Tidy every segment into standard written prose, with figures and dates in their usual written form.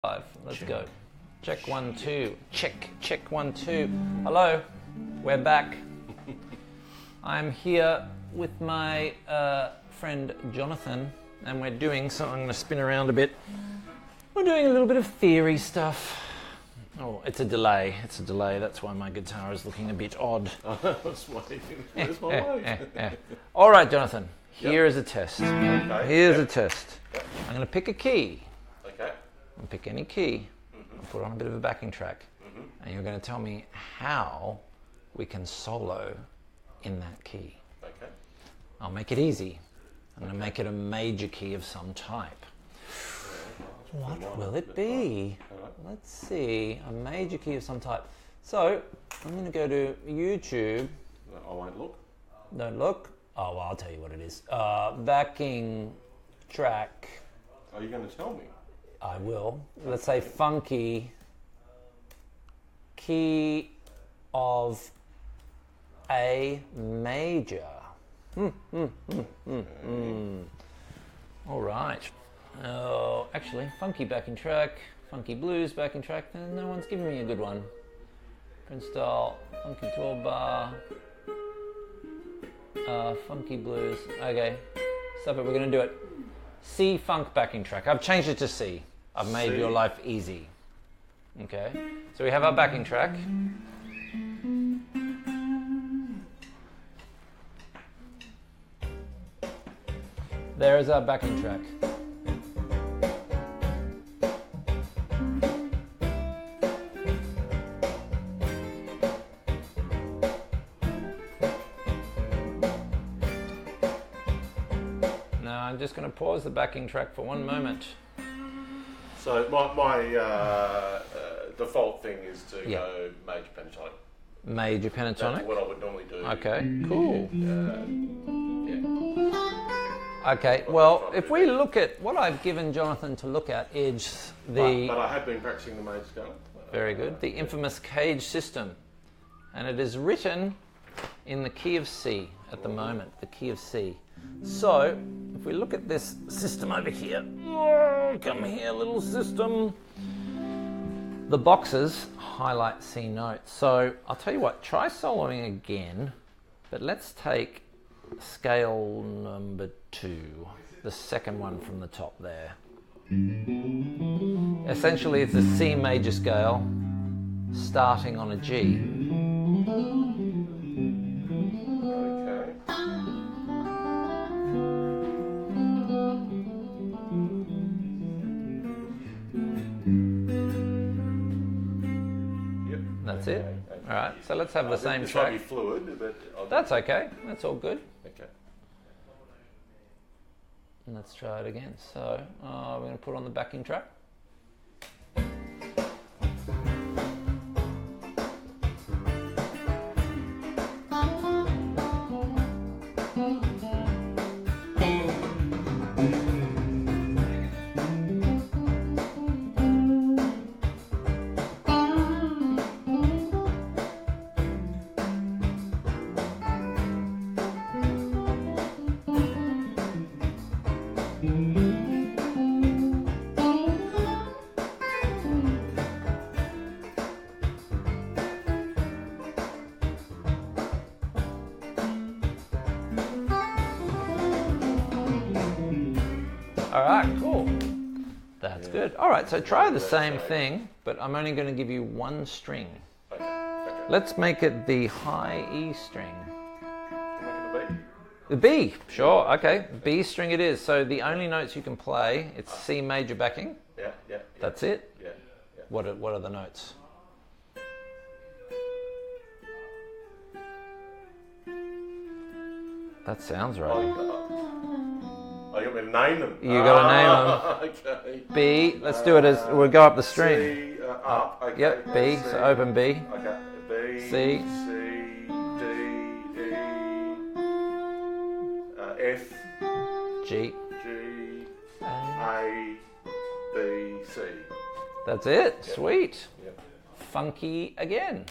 Five. Let's go. Check 1 2. Check 1 2. Hello, we're back. I'm here with my friend Jonathan, and we're doing something. I'm going to spin around a bit. We're doing a little bit of theory stuff. Oh, it's a delay. That's why my guitar is looking a bit odd. I was waiting. Where's my wife? All right, Jonathan. Here is a test. Okay. Here's a test. I'm going to pick a key. Okay. And pick any key, and put on a bit of a backing track, and you're going to tell me how we can solo in that key. Okay. I'll make it easy. I'm going to make it a major key of some type. What will it be? Let's see, a major key of some type. So, I'm going to go to YouTube. I won't look. Don't look. Oh, well, I'll tell you what it is. Backing track. Are you going to tell me? I will. Let's say funky key of A major. All right. Oh, actually, funky backing track, funky blues backing track. No one's giving me a good one. Prince style, funky 12 bar, funky blues. Okay, stop it. We're going to do it. C funk backing track. I've changed it to C. I've made your life easy. Okay, so we have our backing track. There is our backing track. Now I'm just going to pause the backing track for one moment. So my default thing is to go major pentatonic. Major pentatonic? That's what I would normally do. Okay, cool. Yeah. Okay, well, if we look at what I've given Jonathan to look at is the... But I have been practicing the major scale. Very good. The infamous Cage system. And it is written in the key of C at the moment, the key of C. So, if we look at this system over here, come here, little system. The boxes highlight C notes. So, I'll tell you what, try soloing again, but let's take scale number 2, the second one from the top there. Essentially, it's a C major scale starting on a G. That's it. All right, so let's have the same track. This might be fluid, but that's okay. That's all good. Okay. And let's try it again. So we're going to put on the backing track. All right, cool. That's good. All right, so try the same thing, but I'm only going to give you one string. Okay. Let's make it the high E string. Make it a B. The B, sure, okay. B string it is. So the only notes you can play, it's C major backing. Yeah. That's it? Yeah. What are the notes? That sounds right. Oh, you got me to name them? You got to name them. Okay. B, let's do it as, we'll go up the string. C, up, okay. Yep, B, C, so open B. Okay, B, C. C, D, E, F, G. G, A, B, C. That's it, Yep. sweet. Yep. Funky again.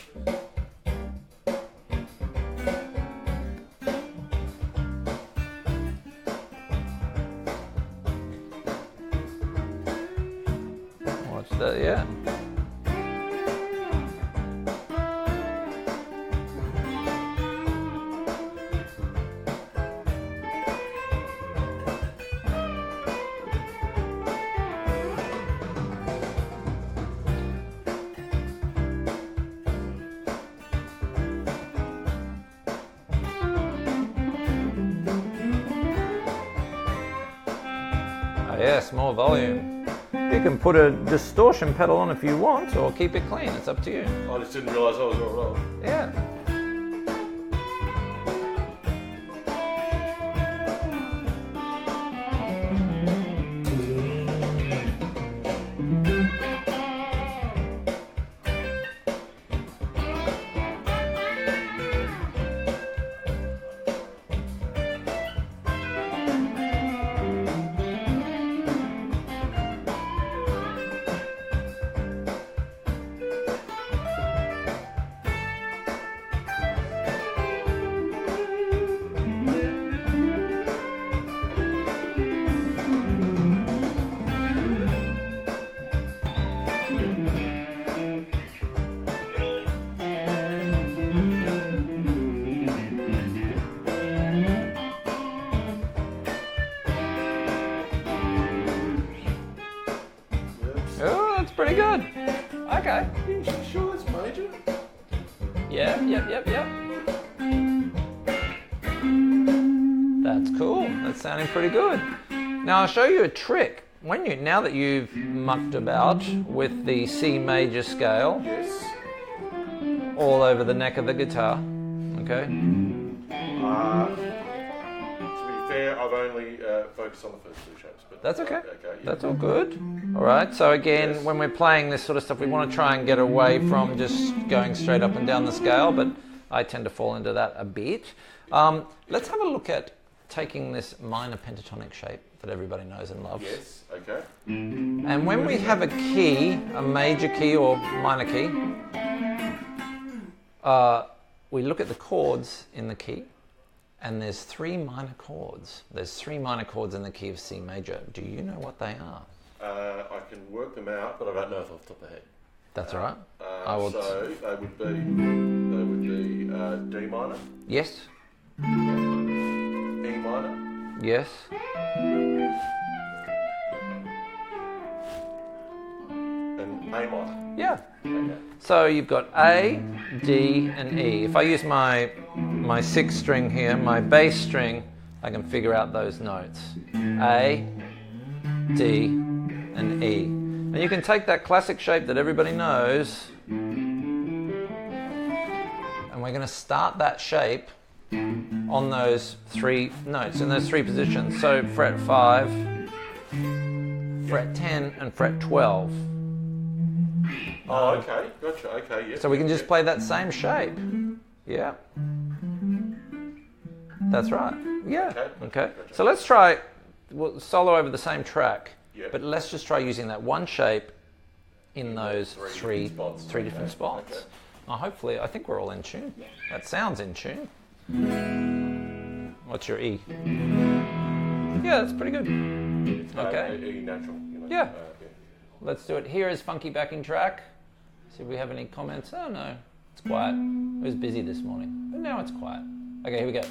yeah. Yes, more volume. You can put a distortion pedal on if you want, or keep it clean. It's up to you. I just didn't realise I was all wrong. Yeah. Oh, that's pretty good. Okay. You sure it's major? Yeah, yep. That's cool. That's sounding pretty good. Now I'll show you a trick. Now that you've mucked about with the C major scale Yes. all over the neck of the guitar, okay? To be fair, I've only focused on the first two shapes. But That's okay. Yeah. That's all good. All right. So again, Yes. when we're playing this sort of stuff, we want to try and get away from just going straight up and down the scale, but I tend to fall into that a bit. Let's have a look at taking this minor pentatonic shape that everybody knows and loves. Yes. Okay. And when we have a key, a major key or minor key, we look at the chords in the key, and there's 3 minor chords. There's 3 minor chords in the key of C major. Do you know what they are? I can work them out, but I don't know off the top of the head. That's all right. So they would be D minor, Yes. E minor, Yes. and A minor. Yeah. Okay. So you've got A, D, and E. If I use my 6th string here, my bass string, I can figure out those notes. A, D, and E. And you can take that classic shape that everybody knows, and we're going to start that shape on those 3 notes, in those 3 positions. So fret 5, fret 10, and fret 12. Oh, okay. Gotcha. Okay. Yeah. So we can just play that same shape. Yeah. That's right. Yeah. Okay. Gotcha. So let's try, we'll solo over the same track, Yeah. but let's just try using that one shape in those three different spots. Okay. Hopefully, I think we're all in tune. That sounds in tune. What's your E? Yeah, that's pretty good. Okay. E natural. You know, Yeah. Let's do it. Here is funky backing track. See if we have any comments. Oh no, it's quiet. It was busy this morning, but now it's quiet. Okay, here we go.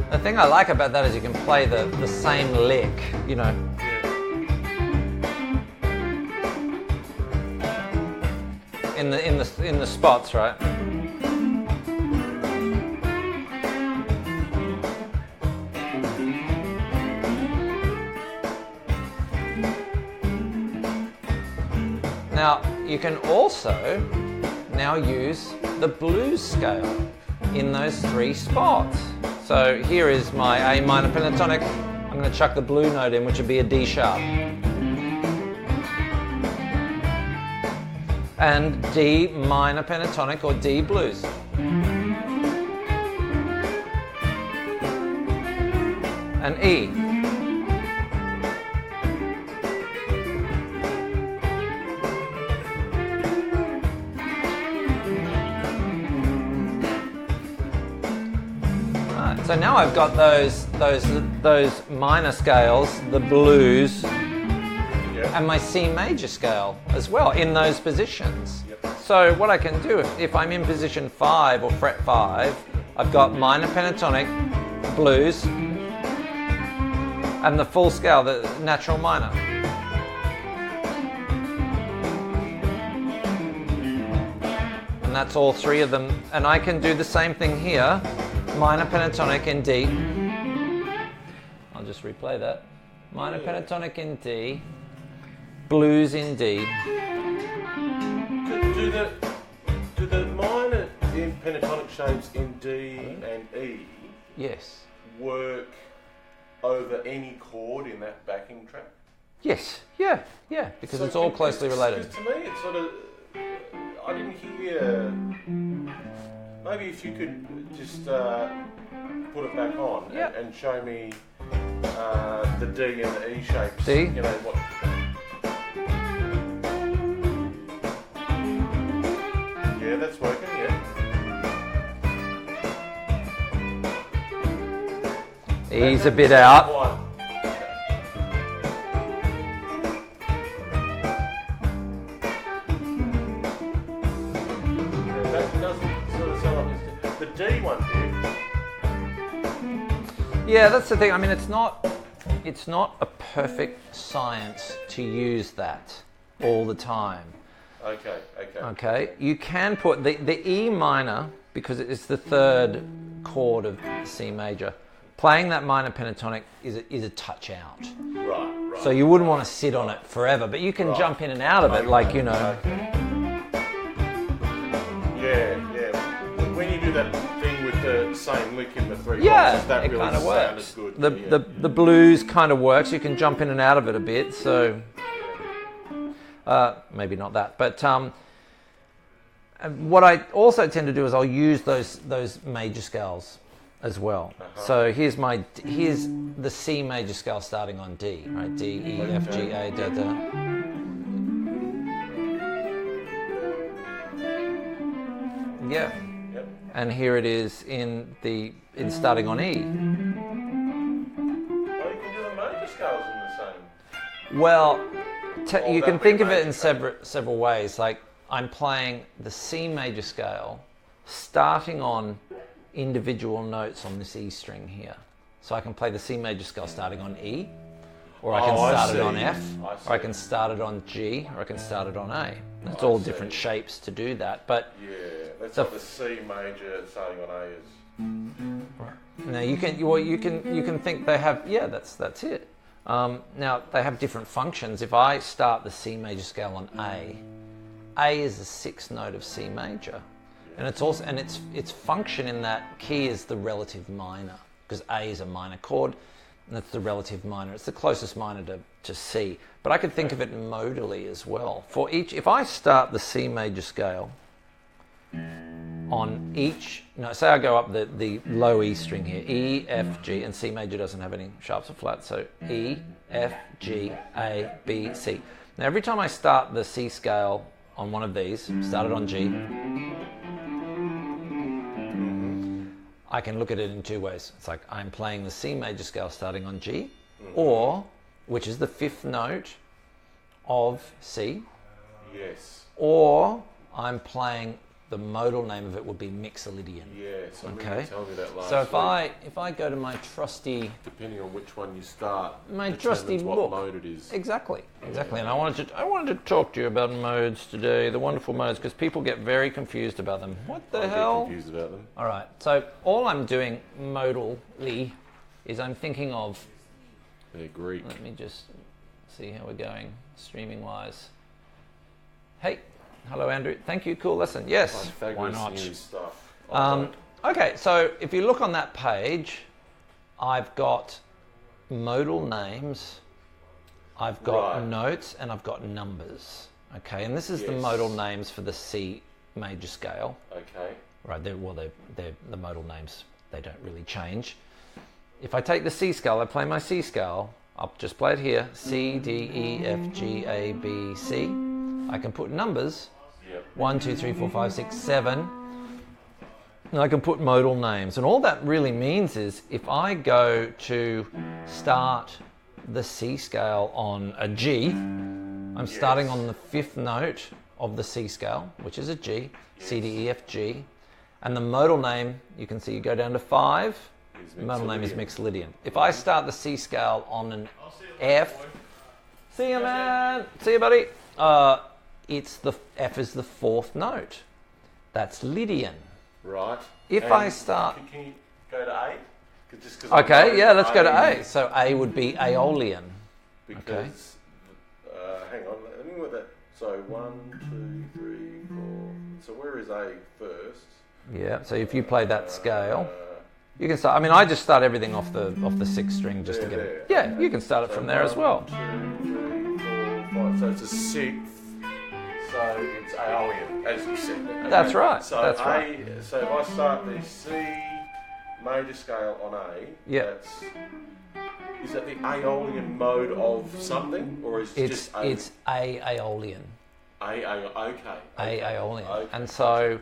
The thing I like about that is you can play the same lick, you know. In the spots, right? Now you can also now use the blues scale in those 3 spots. So here is my A minor pentatonic. I'm going to chuck the blue note in, which would be a D sharp. and D minor pentatonic or D blues. And E. Right, so now I've got those minor scales, the blues, and my C major scale as well in those positions. So what I can do, if I'm in position 5 or fret 5, I've got minor pentatonic, blues, and the full scale, the natural minor. And that's all three of them. And I can do the same thing here, minor pentatonic in D. I'll just replay that. Minor pentatonic in D, blues in D. Do the minor in pentatonic shapes in D and E Yes. work over any chord in that backing track? Yes, yeah, because it's all closely related. To me, it's sort of, I didn't hear, maybe if you could just put it back on and show me the D and the E shapes. D? You know, what... Yeah, that's working, yeah. E's a bit out. That doesn't sort of sound like the D one here. Yeah, that's the thing. I mean, it's not a perfect science to use that all the time. Okay. You can put the E minor, because it's the third chord of C major. Playing that minor pentatonic is a touch out. Right. So you wouldn't want to sit on it forever, but you can jump in and out of it, like, you know. Yeah. When you do that thing with the same lick in the three Yeah, that it really kind of works. good. The blues kind of works. You can jump in and out of it a bit. So maybe not that, but what I also tend to do is I'll use those major scales as well. So here's the C major scale starting on D, right? D, E, F, G, A, da, da. Yeah. Yep. And here it is in starting on E. Oh, you can do the major scales in the same. Well, you that can think of it in major several ways. Like, I'm playing the C major scale starting on individual notes on this E string here. So I can play the C major scale starting on E, or I can start it on F, or I can start it on G, or I can start it on A. It's all different shapes to do that, but Yeah, that's what the C major starting on A is. now you can think they have, that's it. Now they have different functions. If I start the C major scale on A is the sixth note of C major. And it's also, and its function in that key is the relative minor, because A is a minor chord, and that's the relative minor. It's the closest minor to C. But I could think of it modally as well. For each, if I start the C major scale on each, say I go up the low E string here, E, F, G, and C major doesn't have any sharps or flats, so E, F, G, A, B, C. Now every time I start the C scale on one of these, start it on G, I can look at it in two ways. It's like I'm playing the C major scale starting on G, or, which is the fifth note of C. Yes. Or I'm playing, the modal name of it would be Lydian. Yes. Okay. Tell me that last So week. if I go to my trusty, Depending on which one you start, my trusty what book, mode it is. Exactly. And I wanted to talk to you about modes today, the wonderful modes, because people get very confused about them. What the I hell? get confused about them. All right. So all I'm doing modally is I'm thinking of. They're Greek. Let me just see how we're going streaming wise. Hey, hello Andrew. Thank you. Cool lesson. Yes. Why not? New stuff. Okay, so if you look on that page, I've got modal names, I've got Right. notes, and I've got numbers. Okay, and this is the modal names for the C major scale. Okay. Right, they're the modal names, they don't really change. If I take the C scale, I play my C scale, I'll just play it here, C, D, E, F, G, A, B, C. I can put numbers, 1, 2, 3, 4, 5, 6, 7, and I can put modal names. And all that really means is if I go to start the C scale on a G, I'm starting on the 5th note of the C scale, which is a G, C, D, E, F, G. And the modal name, you can see you go down to 5, the modal name is mixed Lydian. If I start the C scale on an F, see you man, see you buddy, it's the F is the 4th note. That's Lydian. Right. If I start... Can you go to A? Okay, yeah, let's go to A. So A would be Aeolian. Because, hang on, let me work that. So 1, 2, 3, 4. So where is A first? Yeah, so if you play that scale, you can start. I mean, I just start everything off the 6th string just to get it. Yeah, you can start it from there as well. 1, 2, 3, 4, 5. So it's a 6th. So it's Aeolian, as you said. Okay. That's right. So that's A. Right. So if I start the C major scale on A, is that the Aeolian mode of something, or is it just A? It's Aeolian. Okay. Aeolian. Okay. And so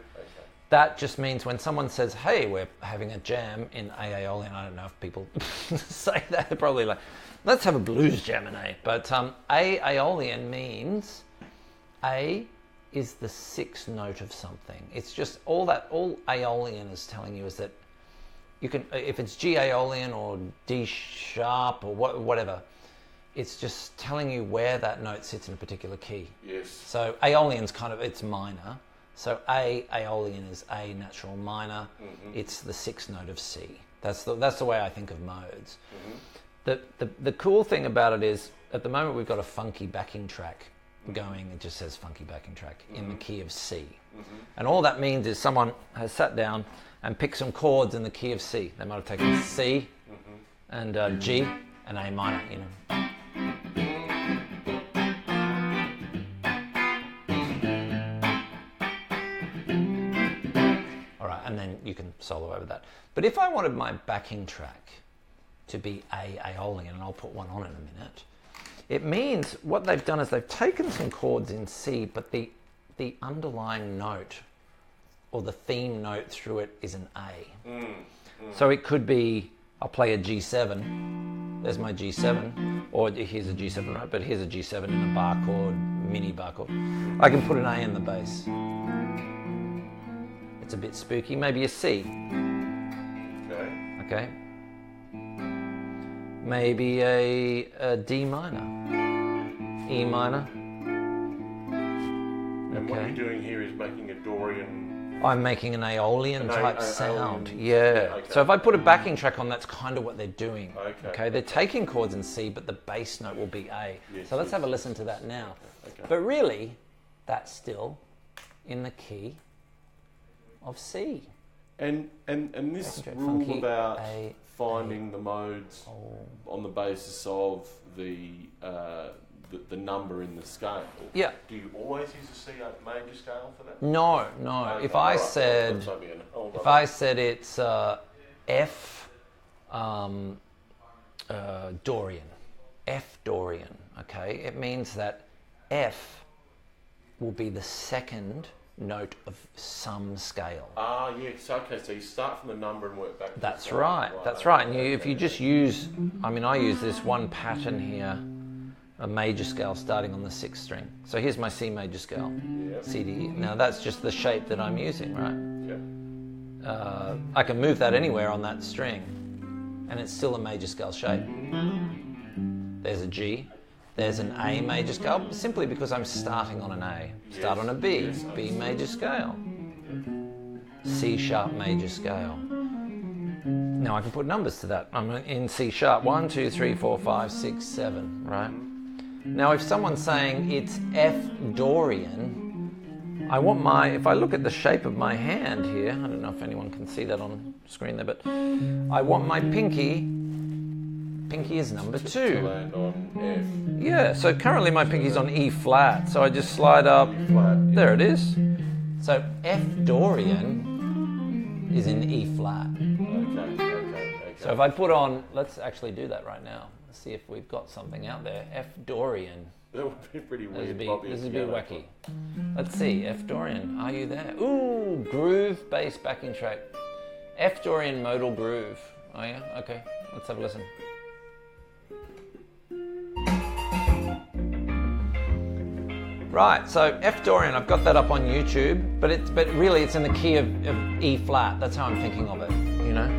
that just means when someone says, hey, we're having a jam in Aeolian, I don't know if people say that, they're probably like, let's have a blues jam in A. But Aeolian means A is the 6th note of something. It's just all Aeolian is telling you is that you can, if it's G Aeolian or D sharp or whatever, it's just telling you where that note sits in a particular key. Yes. So Aeolian's kind of, it's minor. So Aeolian is A natural minor. Mm-hmm. It's the 6th note of C. That's the way I think of modes. Mm-hmm. The cool thing about it is, at the moment we've got a funky backing track going. It just says funky backing track in the key of C. Mm-hmm. And all that means is someone has sat down and picked some chords in the key of C. They might have taken C and G and A minor, you know. All right, and then you can solo over that. But if I wanted my backing track to be Aeolian, and I'll put one on in a minute, it means what they've done is they've taken some chords in C, but the underlying note or the theme note through it is an A. So it could be, I'll play a G7, there's my G7, or here's a G7 note, but here's a G7 in a bar chord, mini bar chord. I can put an A in the bass. It's a bit spooky, maybe a C. Okay. Maybe a D minor, E minor. And what you're doing here is making a Dorian. I'm making an Aeolian type sound. Aeolian. Yeah. Okay. So if I put a backing track on, that's kind of what they're doing. Okay. They're taking chords in C, but the bass note will be A. Yes, so let's have a listen to that now. Okay. But really, that's still in the key of C. And this rule about finding the modes on the basis of the number in the scale. Yeah. Do you always use a C major scale for that? No. Okay, If I said it's F Dorian, F Dorian, okay, it means that F will be the 2nd note of some scale. Yes. Okay, so you start from the number and work back. That's right. That's right. And if you just use, I use this one pattern here, a major scale starting on the 6th string. So here's my C major scale, C, D, E. Now that's just the shape that I'm using, right? Yep. I can move that anywhere on that string, and it's still a major scale shape. There's a G. There's an A major scale, simply because I'm starting on an A. Start on a B, B major scale, C sharp major scale. Now I can put numbers to that. I'm in C sharp, 1, 2, 3, 4, 5, 6, 7, right? Now if someone's saying it's F Dorian, if I look at the shape of my hand here, I don't know if anyone can see that on screen there, but I want my pinky pinky is number To 2. land on Yeah, so currently my pinky's on E flat, so I just slide up. F flat. Yeah. There it is. So F Dorian is in E flat. Okay. So if I put on, let's actually do that right now. Let's see if we've got something out there. F Dorian. That would be pretty weird. This would be wacky. Let's see, F Dorian, are you there? Ooh, groove bass backing track. F Dorian modal groove. Oh yeah, okay. Let's have a listen. Right, so F Dorian, I've got that up on YouTube, but really it's in the key of E flat. That's how I'm thinking of it, you know?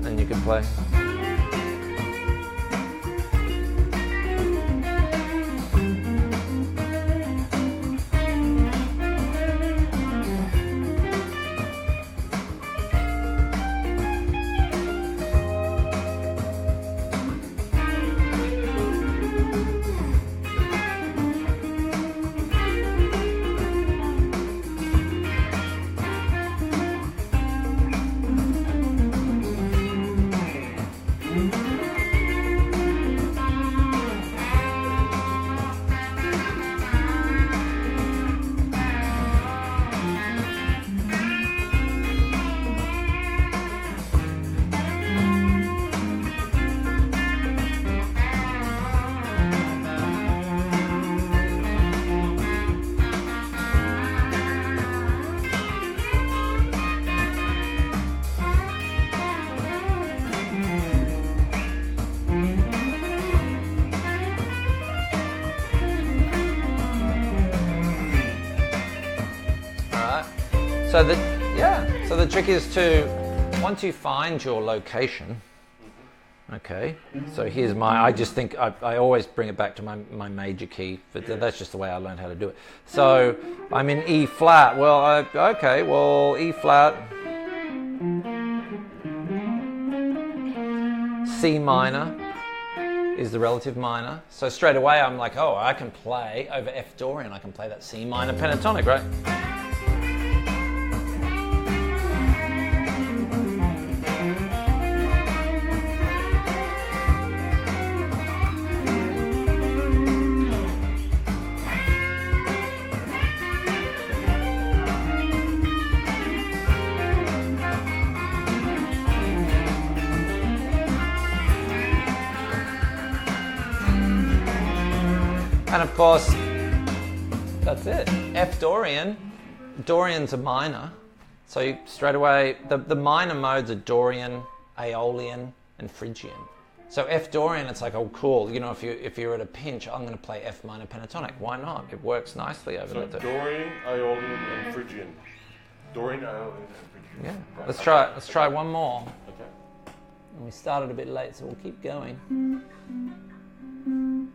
And you can play. So the trick is to, once you find your location, okay, so here's I just think, I always bring it back to my major key, but that's just the way I learned how to do it. So I'm in E flat, E flat, C minor is the relative minor. So straight away I'm like, oh, I can play over F Dorian, I can play that C minor pentatonic, right? And of course, that's it. F Dorian. Dorian's a minor. So you, straight away, the minor modes are Dorian, Aeolian, and Phrygian. So F Dorian, it's like, oh cool, you know, if you're at a pinch, I'm going to play F minor pentatonic. Why not? It works nicely over there. So Dorian, Aeolian, and Phrygian. Dorian, Aeolian, and Phrygian. Yeah. Right. Let's try one more. Okay. And we started a bit late, so we'll keep going.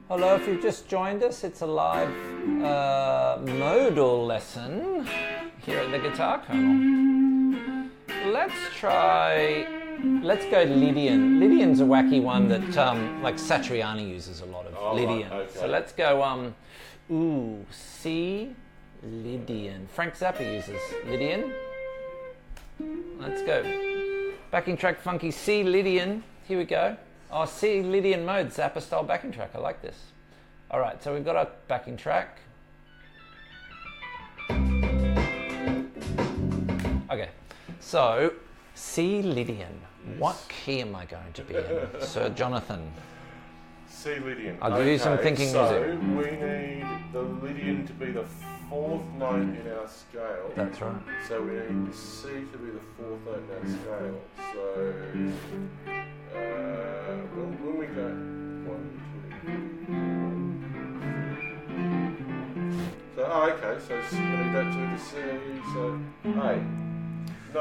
Hello, if you've just joined us, it's a live modal lesson here at the Guitar Kernel. Let's go Lydian. Lydian's a wacky one that like Satriani uses a lot of, Lydian. Right, okay. So let's go, C Lydian. Frank Zappa uses Lydian. Let's go. Backing track funky C Lydian. Here we go. Oh, C Lydian mode, Zappa style backing track. I like this. All right, so we've got our backing track. Okay, so C Lydian. Yes. What key am I going to be in, Sir Jonathan? C Lydian. I'll give you some thinking music. So we need the Lydian to be the fourth note in our scale. That's right. So we need C to be the fourth note in our scale. So when we go 1, 2, 3, 4. So okay, so we need that to the C. So A. No.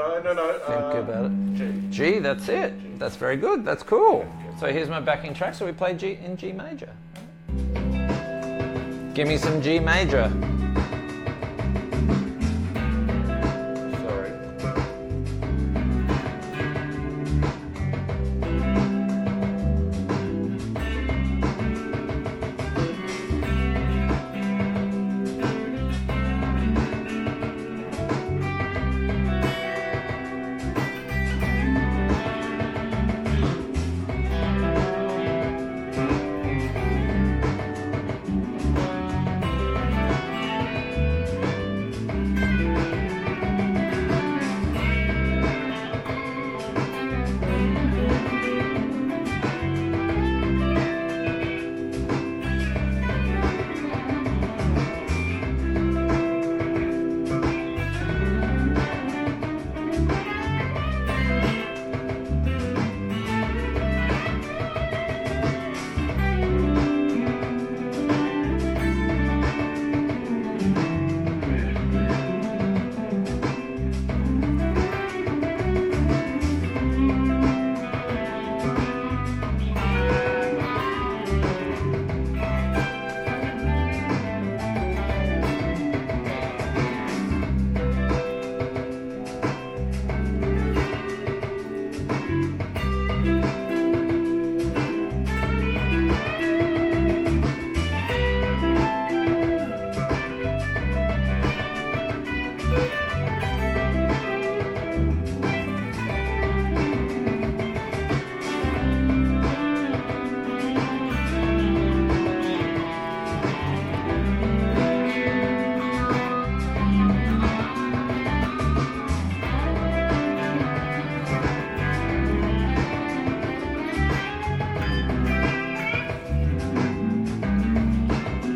Think about it. G. G, that's it. G. That's very good. That's cool. So here's my backing track. So we play G in G major. Give me some G major. Sorry.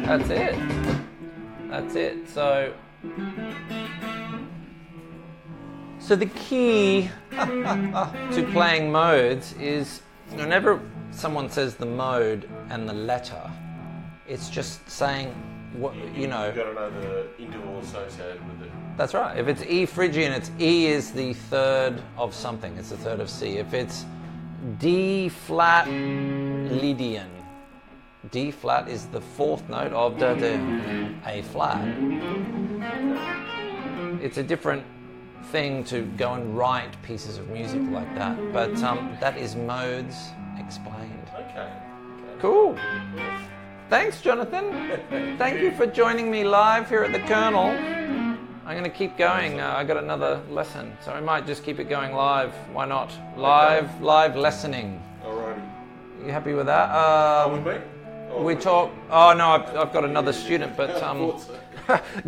That's it. That's it. So the key to playing modes is whenever someone says the mode and the letter, it's just saying what You've got to know the interval associated with it. That's right. If it's E Phrygian, it's E is the third of something. It's the third of C. If it's D flat Lydian, D flat is the fourth note of the A flat. It's a different thing to go and write pieces of music like that, but that is modes explained. Okay. Cool. Thanks, Jonathan. Thank you for joining me live here at the Colonel. I'm going to keep going. I got another lesson, so I might just keep it going live. Why not? Live lessoning. Alrighty. You happy with that? With me? We talk. Oh no, I've got another student, but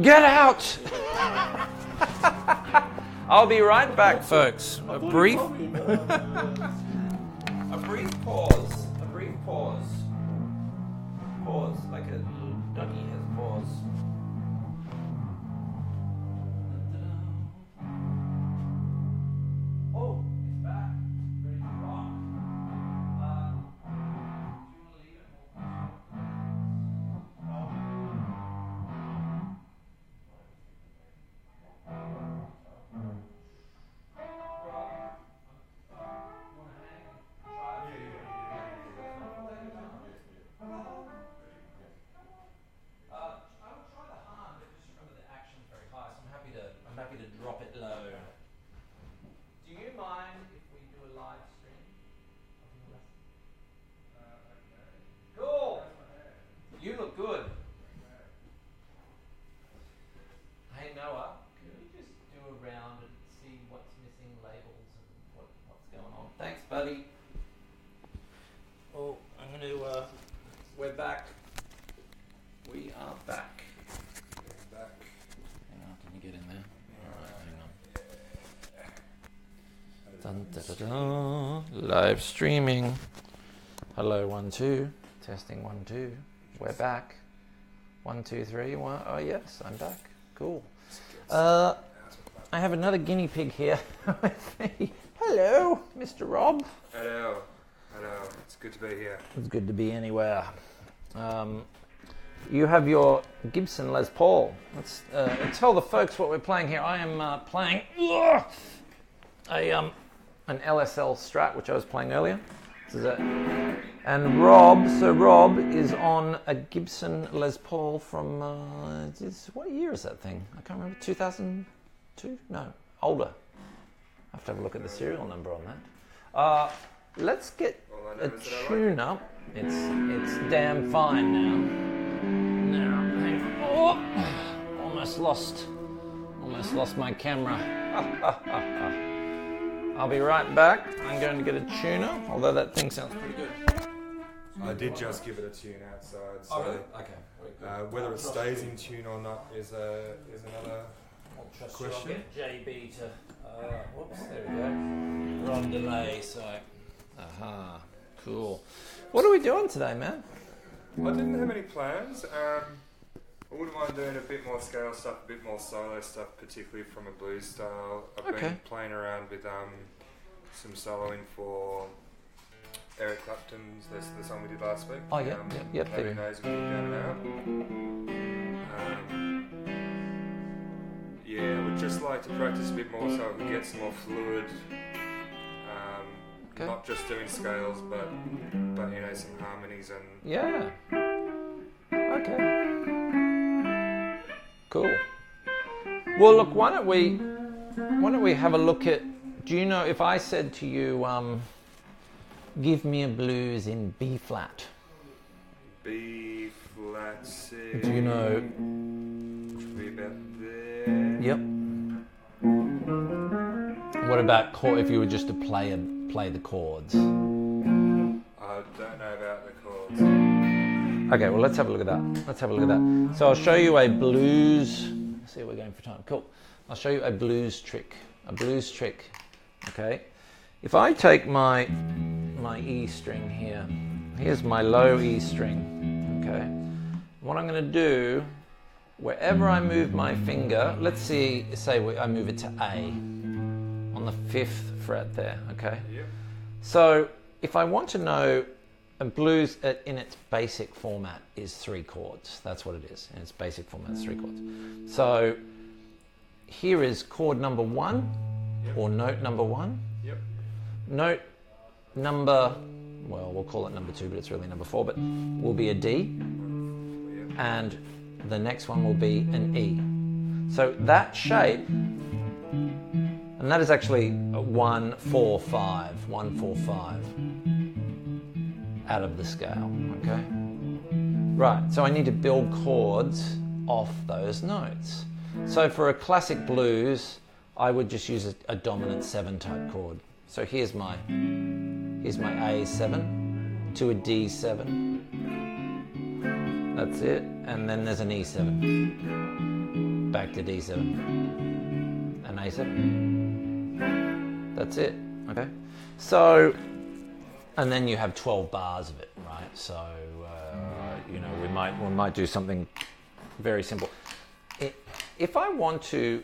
get out! I'll be right back, folks. A brief pause. A brief pause. Pause, like a ducky has pause. Oh, he's back. Ready to rock. Do you want to leave it? I'm happy to drop it low. Do you mind if we do a live stream? Cool. You look good. Hey Noah, can you just do a round and see what's missing, labels and what's going on? Thanks, buddy. Oh, I'm going to. We're back. We are back. Hang on, can you get in there? Alright, hang on. Dun, da, da, da. Live streaming. Hello, 1 2. Testing 1 2. We're back. 1 2 3. 1. Oh yes, I'm back. Cool. I have another guinea pig here with me. Hello, Mr. Rob. Hello. It's good to be here. It's good to be anywhere. You have your Gibson Les Paul. Let's tell the folks what we're playing here. I am playing an LSL Strat, which I was playing earlier. This is and Rob is on a Gibson Les Paul from, what year is that thing? I can't remember, 2002? No, older. I have to have a look at the serial number on that. Let's get a tune up. It's damn fine now. Hang on. Oh, almost lost my camera. I'll be right back. I'm going to get a tuner, although that thing sounds pretty good. I did just give it a tune outside, so really? Okay. whether it stays in tune or not is another question. I'll get JB to. Whoops, there we go. We're on delay, so. Aha, cool. What are we doing today, man? I didn't have any plans. I wouldn't mind doing a bit more scale stuff, a bit more solo stuff, particularly from a blues style. I've been playing around with some soloing for Eric Clapton's, the song we did last week. Oh, yeah, yep. Nobody knows me down and out. Yeah, I would just like to practice a bit more so I can get some more fluid. Not just doing scales, but some harmonies and yeah. Okay. Cool. Well, look. Why don't we have a look at? Do you know if I said to you, give me a blues in B flat? B flat C. Do you know? Should be about there. Yep. What about chord? If you were just to play the chords? I don't know about the chords. Okay, well let's have a look at that. So I'll show you a blues. Let's see, we're going for time. Cool. I'll show you a blues trick. Okay. If I take my E string here, here's my low E string. Okay. what I'm going to do, wherever I move my finger, let's say I move it to A on the 5th fret there, okay? Yep. So if I want to know, and blues in its basic format is 3 chords. That's what it is. In its basic format, it's 3 chords. So here is chord number 1, or note number 1. Yep. Note number, well, we'll call it number 2, but it's really number 4, but will be a D. And the next one will be an E. So that shape, and that is actually 1, 4, 5, 1, 4, 5 out of the scale, okay? Right, so I need to build chords off those notes. So for a classic blues, I would just use a dominant 7 type chord. So here's my A7 to a D7. That's it, and then there's an E7. Back to D7. An A7. That's it, okay? So, and then you have 12 bars of it, right? So, you know, we might do something very simple. If I want to,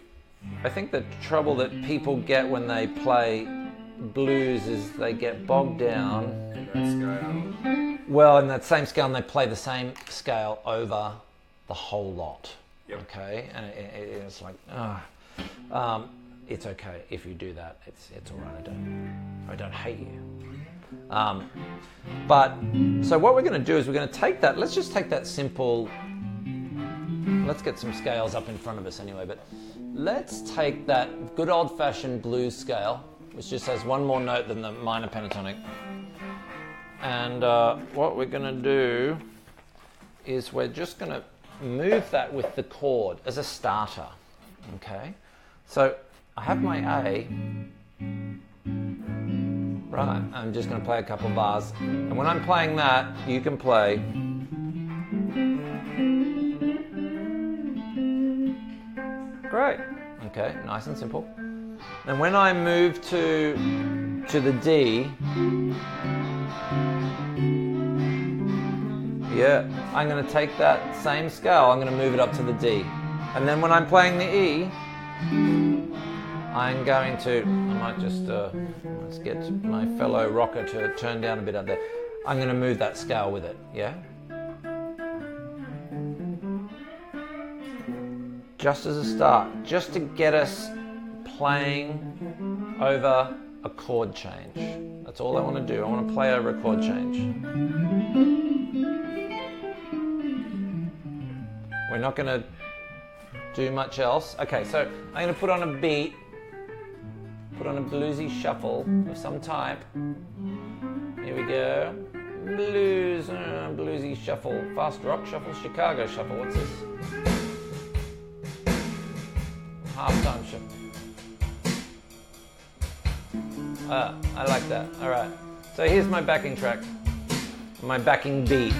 I think the trouble that people get when they play blues is they get bogged down In that scale. well in that same scale, and they play the same scale over the whole lot. Yep. Okay, and it's like it's okay if you do that. It's all right. I don't hate you. But so what we're going to do is we're going to take that. Let's just take that simple. Let's get some scales up in front of us anyway. But let's take that good old-fashioned blues scale, which just has one more note than the minor pentatonic. And what we're going to do is we're just going to move that with the chord as a starter. Okay, so I have my A. Right, I'm just going to play a couple of bars. And when I'm playing that, you can play. Great. Okay, nice and simple. And when I move to the D, yeah, I'm going to take that same scale, I'm going to move it up to the D. And then when I'm playing the E, I'm going to, I might just, let's get my fellow rocker to turn down a bit up there. I'm going to move that scale with it, yeah? Just as a start, just to get us playing over a chord change. That's all I want to do. I want to play over a chord change. We're not going to do much else. Okay, so I'm going to put on a beat, put on a bluesy shuffle of some type. Here we go. Blues, bluesy shuffle, fast rock shuffle, Chicago shuffle. What's this? Halftime shuffle. I like that. All right. So here's my backing track, my backing beat.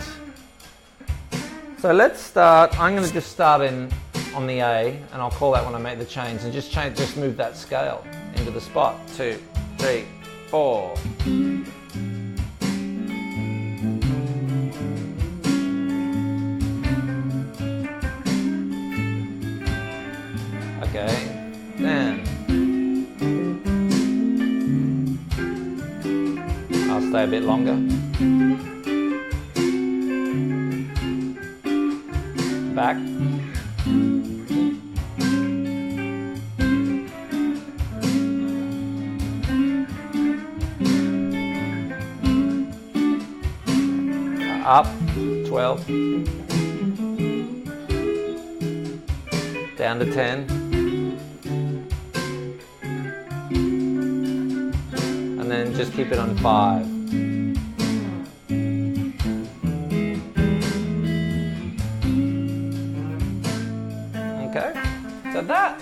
So let's start. I'm going to just start on the A, and I'll call that when I make the change, and just move that scale into the spot. 2, 3, 4. Okay, then I'll stay a bit longer. Back. Up, 12. Down to 10. And then just keep it on 5. Okay, so that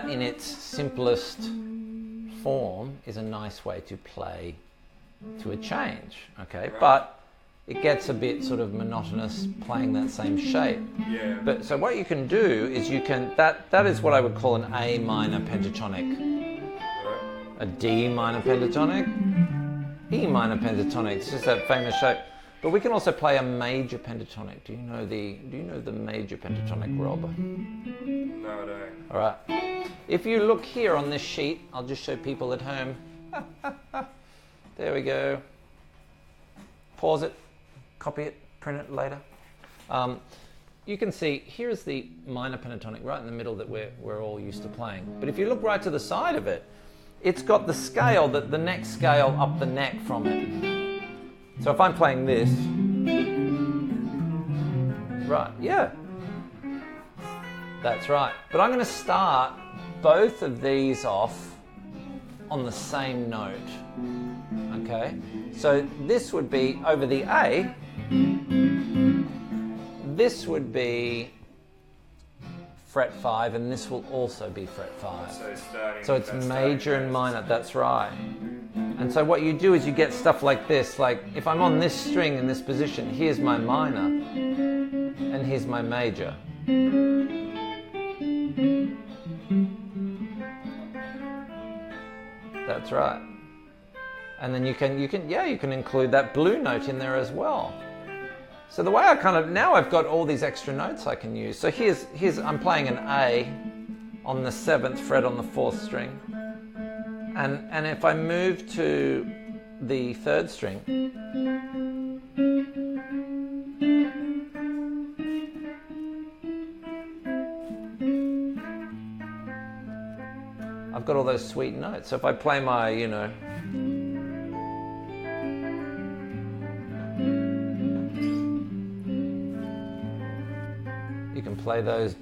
in its simplest form is a nice way to play to a change, okay? But it gets a bit sort of monotonous playing that same shape. Yeah. But so what you can do is you can, that is what I would call an A minor pentatonic, Right. a D minor pentatonic, E minor pentatonic. It's just that famous shape. But we can also play a major pentatonic. Do you know the major pentatonic, Rob? No, I don't. All right. If you look here on this sheet, I'll just show people at home. There we go. Pause it, copy it, print it later. You can see here's the minor pentatonic right in the middle that we're all used to playing. But if you look right to the side of it, it's got the scale, the next scale up the neck from it. So if I'm playing this, right, yeah, that's right. But I'm going to start both of these off on the same note, okay? So this would be over the A, this would be fret 5, and this will also be fret 5. So it's major and minor, that's right. And so what you do is you get stuff like this, like if I'm on this string in this position, here's my minor, and here's my major. That's right. And then you can include that blue note in there as well. So the way now I've got all these extra notes I can use. So here's I'm playing an A on the 7th fret on the 4th string. And if I move to the 3rd string, I've got all those sweet notes. So if I play my, you can play those.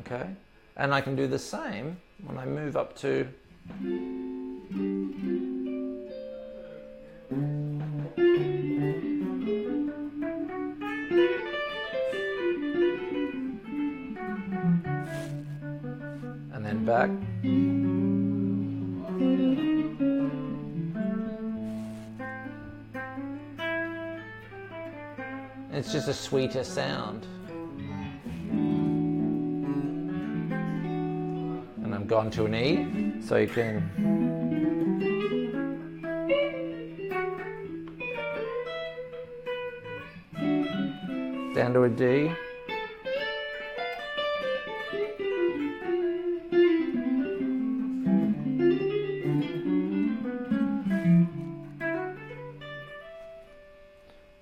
Okay, and I can do the same when I move up to and then back. It's just a sweeter sound. And I'm gone to an E, so you can down to a D.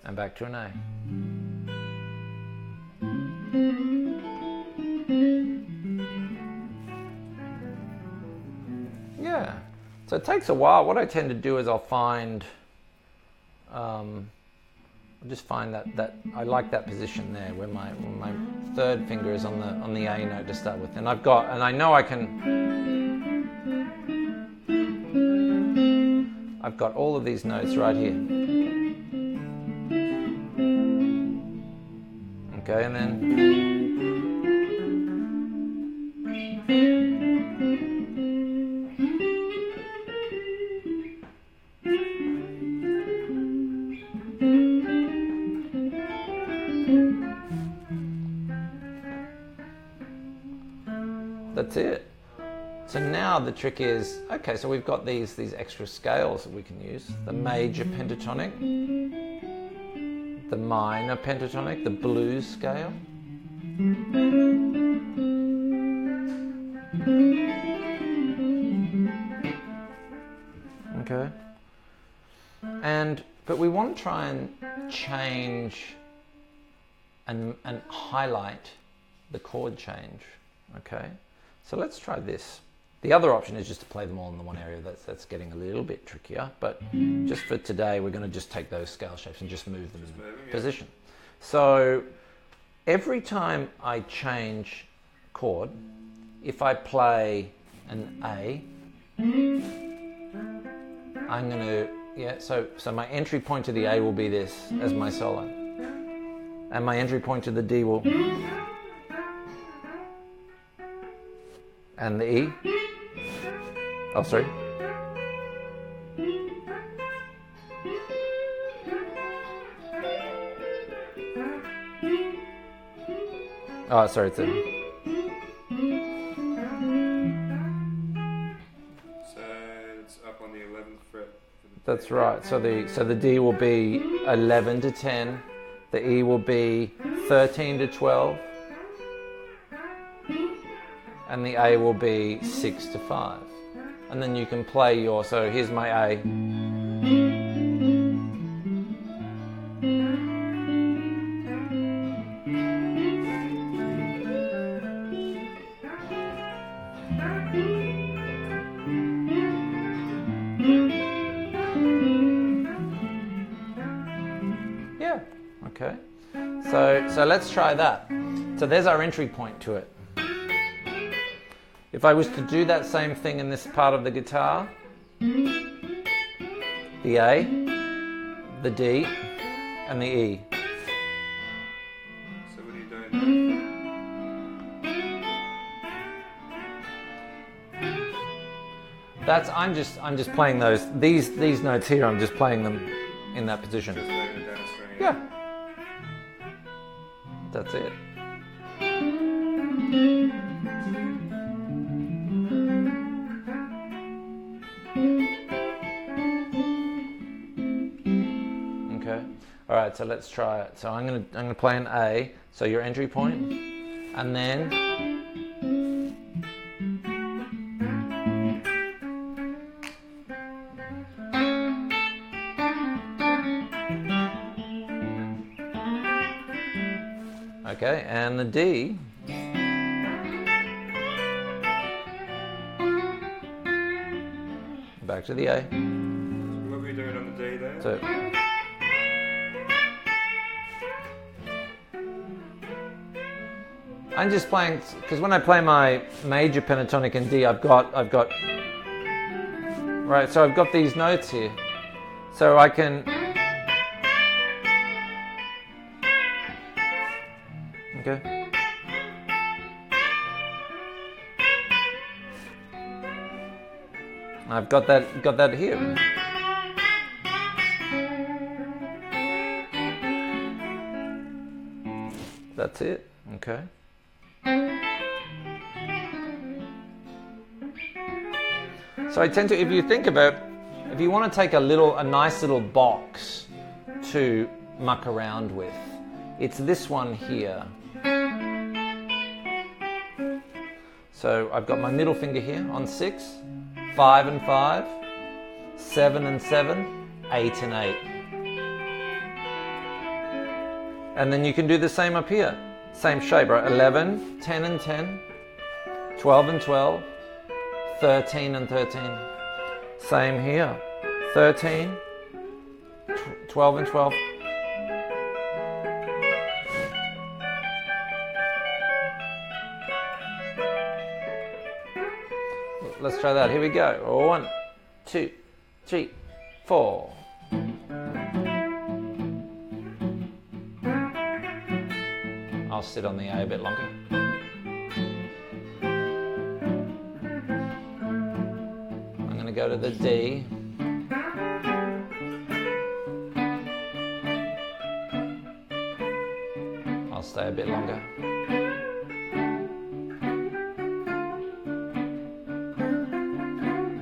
And back to an A. Yeah, so it takes a while. What I tend to do is I'll just find that I like that position there where my 3rd finger is on the A note to start with, and I know I've got all of these notes right here. Okay, and then that's it. So now the trick is, okay, so we've got these extra scales that we can use. The major pentatonic, the minor pentatonic, the blues scale. Okay. But we want to try and change and highlight the chord change. Okay. So let's try this. The other option is just to play them all in the one area. That's getting a little bit trickier, but just for today, we're going to just take those scale shapes and just move them in position. So every time I change chord, if I play an A, I'm going to, so my entry point to the A will be this as my solo. And my entry point to the D will, and the E. Oh, sorry. Oh, sorry, it's a. That's right. So the D will be 11 to 10. The E will be 13 to 12. And the A will be 6 to 5. And then you can play your, so here's my A. Yeah, okay. So let's try that. So there's our entry point to it. If I was to do that same thing in this part of the guitar, the A, the D, and the E. So what are you doing? That's I'm just playing these notes here. I'm just playing them in that position. Just moving it down a string. Yeah. That's it. Okay. All right. So let's try it. So I'm gonna play an A. So your entry point, and then. Okay, and the D. Back to the A. What were you doing on the D there? So, I'm just playing, because when I play my major pentatonic in D, I've got, right, so I've got these notes here. So I can, okay. I've got that here. That's it. Okay. So I tend to, if you think about, if you want to take a nice little box to muck around with, it's this one here. So I've got my middle finger here on 6, 5 and 5, 7 and 7, 8 and 8. And then you can do the same up here. Same shape, right? 11, 10 and 10, 12 and 12, 13 and 13. Same here. 13, 12 and 12. Let's try that. Here we go. 1, 2, 3, 4. I'll sit on the A bit longer. I'm going to go to the D. I'll stay a bit longer.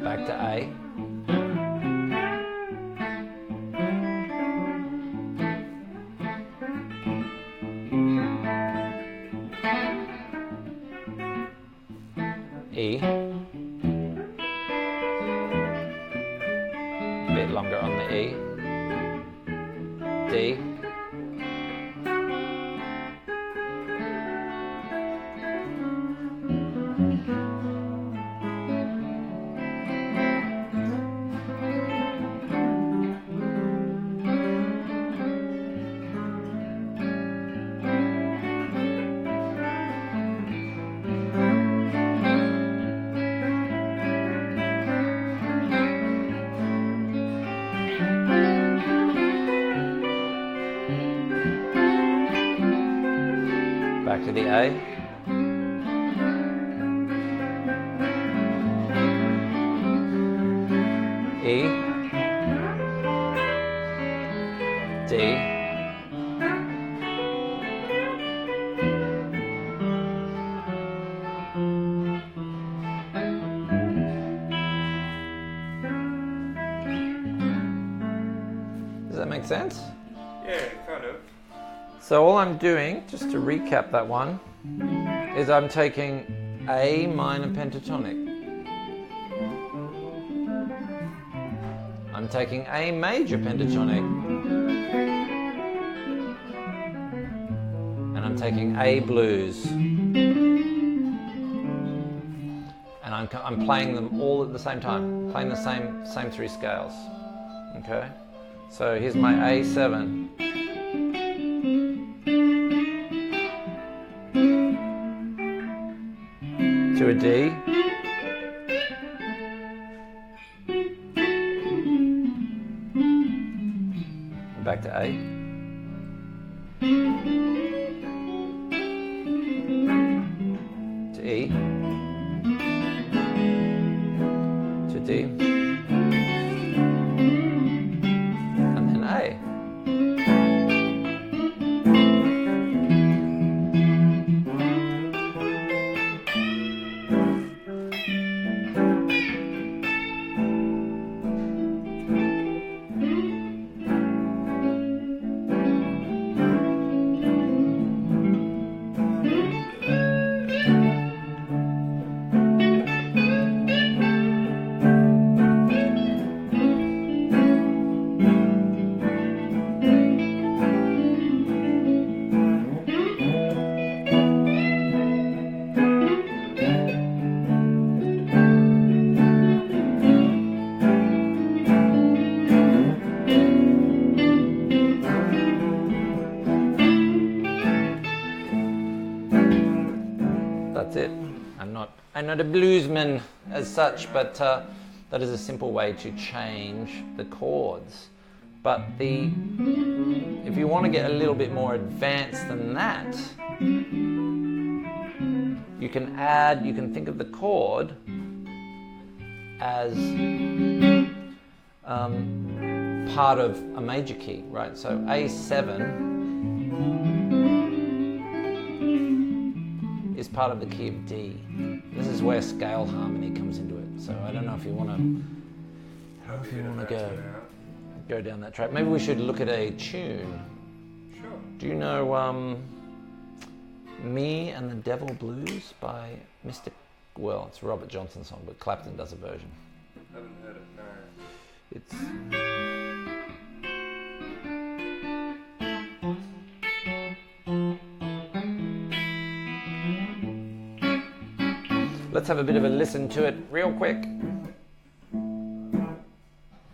Back to A. E. A bit longer on the E. D. Back to the A. E. D. make sense? Yeah, kind of. So all I'm doing, just to recap that one, is I'm taking A minor pentatonic. I'm taking A major pentatonic. And I'm taking A blues. And I'm playing them all at the same time, playing the same three scales. Okay? So here's my A7. To a D. Back to A. To E. To D. And then A. That's it. I'm not a bluesman as such, but that is a simple way to change the chords. But if you want to get a little bit more advanced than that, you can think of the chord as part of a major key, right? So A7 is part of the key of D. This is where scale harmony comes into it. So I don't know if you want to go down that track. Maybe we should look at a tune. Sure. Do you know Me and the Devil Blues by Mr. Well, it's a Robert Johnson song, but Clapton does a version. I haven't heard it, no. It's Let's have a bit of a listen to it real quick.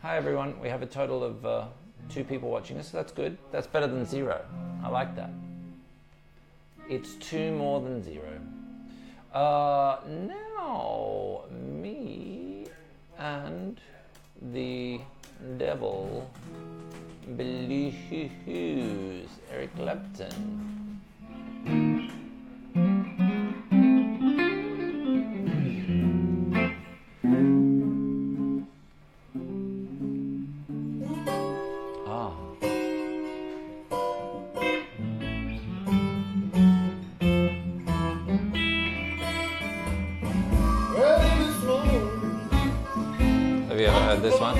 Hi everyone, we have a total of 2 people watching us. That's good. That's better than 0. I like that. It's 2 more than 0. Now, Me and the Devil Blues, Eric Clapton. Have you ever heard this one?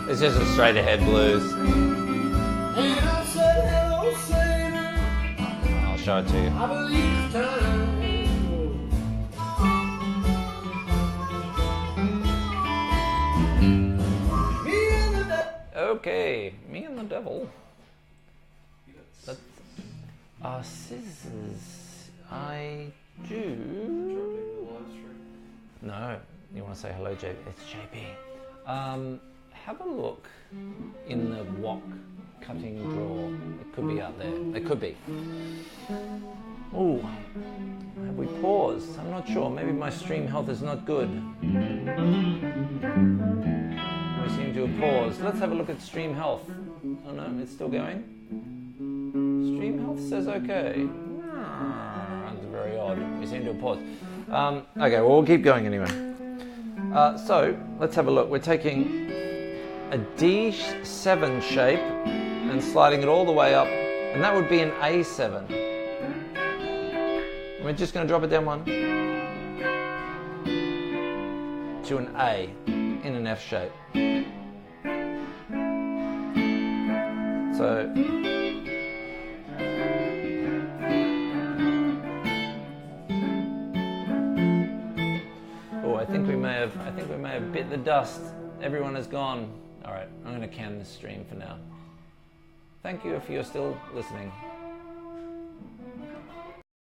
It's just a straight ahead blues. I'll show it to you. Okay, Me and the Devil. That's scissors. I do. No, you want to say hello, JP? It's JP. Have a look in the wok cutting drawer. It could be out there. It could be. Oh, have we paused? I'm not sure. Maybe my stream health is not good. We seem to have paused. Let's have a look at stream health. Oh no, it's still going. Stream health says okay. That's very odd. We seem to have paused. Okay, well, we'll keep going anyway. So let's have a look. We're taking a D7 shape and sliding it all the way up And that would be an A7. We're just going to drop it down one to an A in an F shape. So I think we may have bit the dust. Everyone has gone. All right, I'm going to can this stream for now. Thank you if you're still listening.